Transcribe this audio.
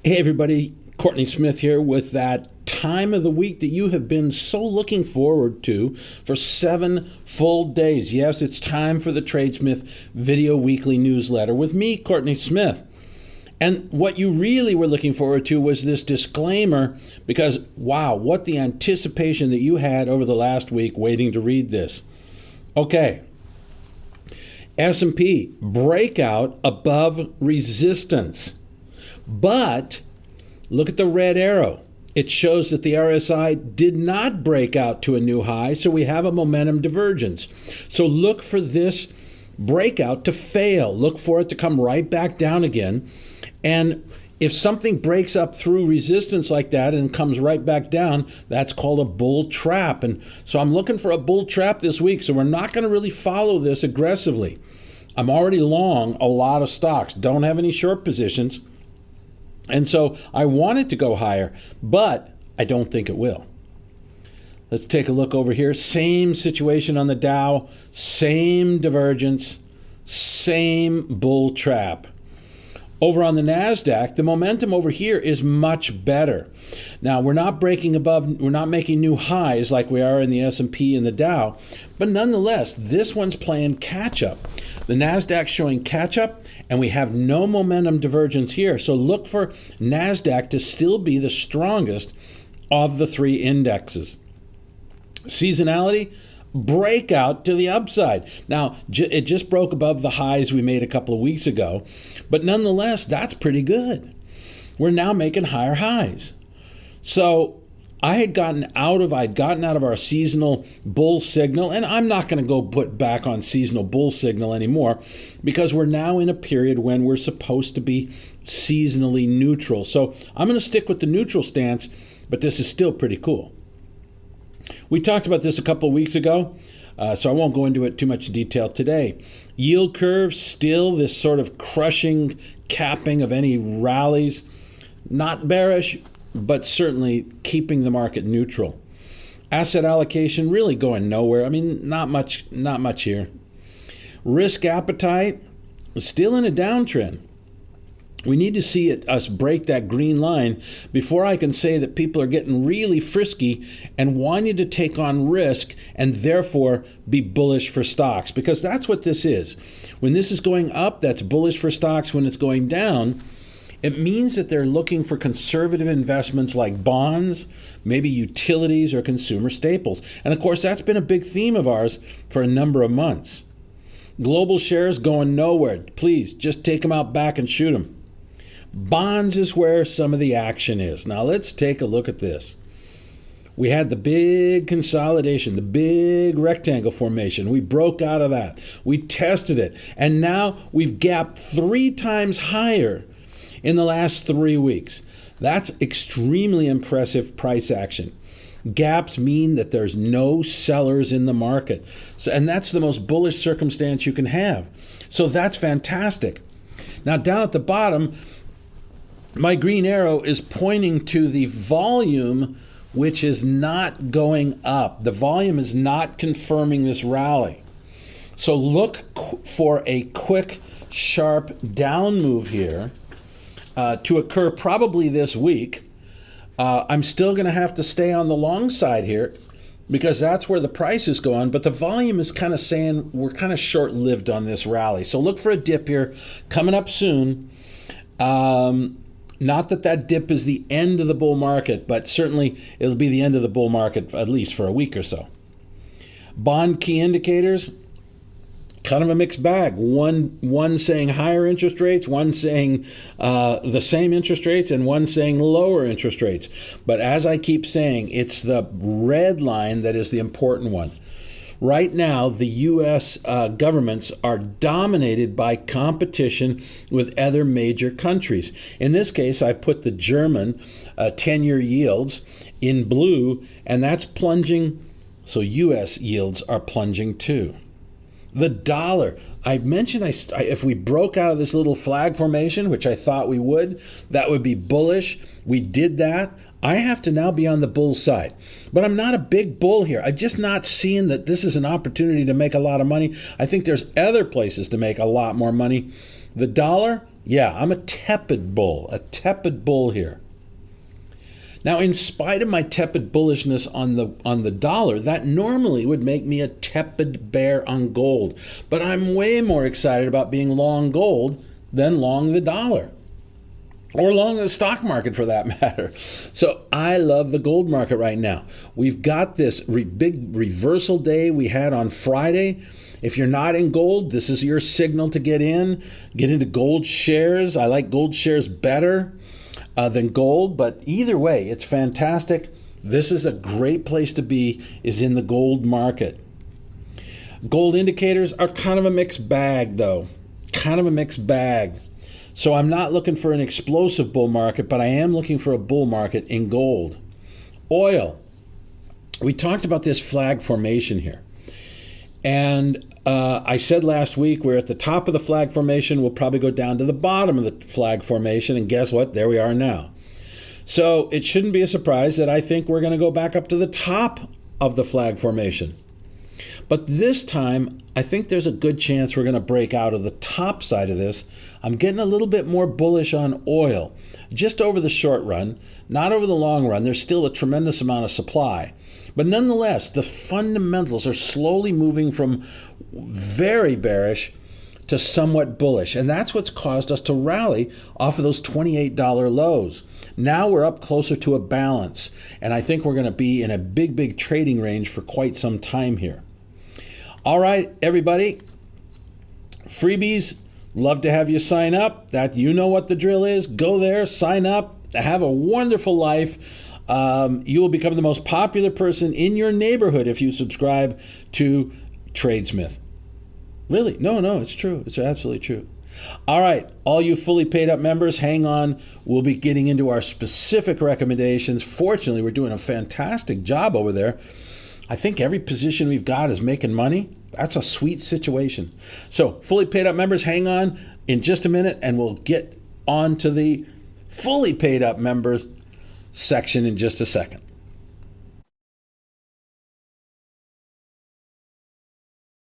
Hey everybody, Courtney Smith here with that time of the week that you have been so looking forward to for 7 full days. Yes, it's time for the TradeSmith video weekly newsletter with me, Courtney Smith. And what you really were looking forward to was this disclaimer because, wow, what the anticipation that you had over the last week waiting to read this. Okay, S&P breakout above resistance. But look at the red arrow. It shows that the RSI did not break out to a new high, so we have a momentum divergence. So look for this breakout to fail. Look for it to come right back down again. And if something breaks up through resistance like that and comes right back down, that's called a bull trap. And so I'm looking for a bull trap this week, so we're not going to really follow this aggressively. I'm already long a lot of stocks, don't have any short positions. And so I want it to go higher, but I don't think it will. Let's take a look over here. Same situation on the Dow, same divergence, same bull trap. Over on the NASDAQ, the momentum over here is much better. Now, we're not breaking above, we're not making new highs like we are in the S&P and the Dow, but nonetheless, this one's playing catch up. The NASDAQ showing catch up, and we have no momentum divergence here. So look for NASDAQ to still be the strongest of the 3 indexes. Seasonality, breakout to the upside. Now, it just broke above the highs we made a couple of weeks ago, but nonetheless, that's pretty good. We're now making higher highs. So I'd gotten out of our seasonal bull signal, and I'm not going to go put back on seasonal bull signal anymore because we're now in a period when we're supposed to be seasonally neutral. So I'm going to stick with the neutral stance, but this is still pretty cool. We talked about this a couple of weeks ago, so I won't go into it too much detail today. Yield curve, still this sort of crushing capping of any rallies, not bearish, but certainly keeping the market neutral. Asset allocation really going nowhere. I mean, not much here. Risk appetite still in a downtrend. We need to see us break that green line before I can say that people are getting really frisky and wanting to take on risk and therefore be bullish for stocks, because that's what this is. When this is going up, that's bullish for stocks. When it's going down, it means that they're looking for conservative investments like bonds, maybe utilities or consumer staples. And of course, that's been a big theme of ours for a number of months. Global shares going nowhere. Please, just take them out back and shoot them. Bonds is where some of the action is. Now let's take a look at this. We had the big consolidation, the big rectangle formation. We broke out of that. We tested it. And now we've gapped 3 times higher in the last 3 weeks. That's extremely impressive price action. Gaps mean that there's no sellers in the market. And that's the most bullish circumstance you can have. So that's fantastic. Now down at the bottom, my green arrow is pointing to the volume, which is not going up. The volume is not confirming this rally. So look for a quick, sharp down move here to occur probably this week. I'm still going to have to stay on the long side here because that's where the price is going, but the volume is kind of saying we're kind of short-lived on this rally. So look for a dip here coming up soon. Not that dip is the end of the bull market, but certainly it'll be the end of the bull market at least for a week or so. Bond key indicators, kind of a mixed bag. One saying higher interest rates, one saying the same interest rates, and one saying lower interest rates. But as I keep saying, it's the red line that is the important one. Right now, the U.S. governments are dominated by competition with other major countries. In this case, I put the German 10-year yields in blue, and that's plunging, so U.S. yields are plunging too. The dollar, I mentioned if we broke out of this little flag formation, which I thought we would, that would be bullish. We did that. I have to now be on the bull side. But I'm not a big bull here. I'm just not seeing that this is an opportunity to make a lot of money. I think there's other places to make a lot more money. The dollar, yeah, I'm a tepid bull here. Now, in spite of my tepid bullishness on the dollar, that normally would make me a tepid bear on gold. But I'm way more excited about being long gold than long the dollar, or long the stock market for that matter. So I love the gold market right now. We've got this big reversal day we had on Friday. If you're not in gold, this is your signal to get into gold shares. I like gold shares better than gold, but either way, it's fantastic. This is a great place to be, is in the gold market. Gold indicators are kind of a mixed bag, though. Kind of a mixed bag. So I'm not looking for an explosive bull market, but I am looking for a bull market in gold. Oil. We talked about this flag formation here. And I said last week we're at the top of the flag formation. We'll probably go down to the bottom of the flag formation. And guess what? There we are now. So it shouldn't be a surprise that I think we're going to go back up to the top of the flag formation. But this time, I think there's a good chance we're going to break out of the top side of this. I'm getting a little bit more bullish on oil, just over the short run, not over the long run. There's still a tremendous amount of supply. But nonetheless, the fundamentals are slowly moving from very bearish to somewhat bullish. And that's what's caused us to rally off of those $28 lows. Now we're up closer to a balance. And I think we're going to be in a big trading range for quite some time here. All right, everybody. Freebies, love to have you sign up. That, you know what the drill is. Go there, sign up, have a wonderful life. You will become the most popular person in your neighborhood if you subscribe to TradeSmith. Really? No, it's true. It's absolutely true. All right, all you fully paid up members, hang on. We'll be getting into our specific recommendations. Fortunately, we're doing a fantastic job over there. I think every position we've got is making money. That's a sweet situation. So fully paid up members, hang on in just a minute, and we'll get on to the fully paid up members section in just a second.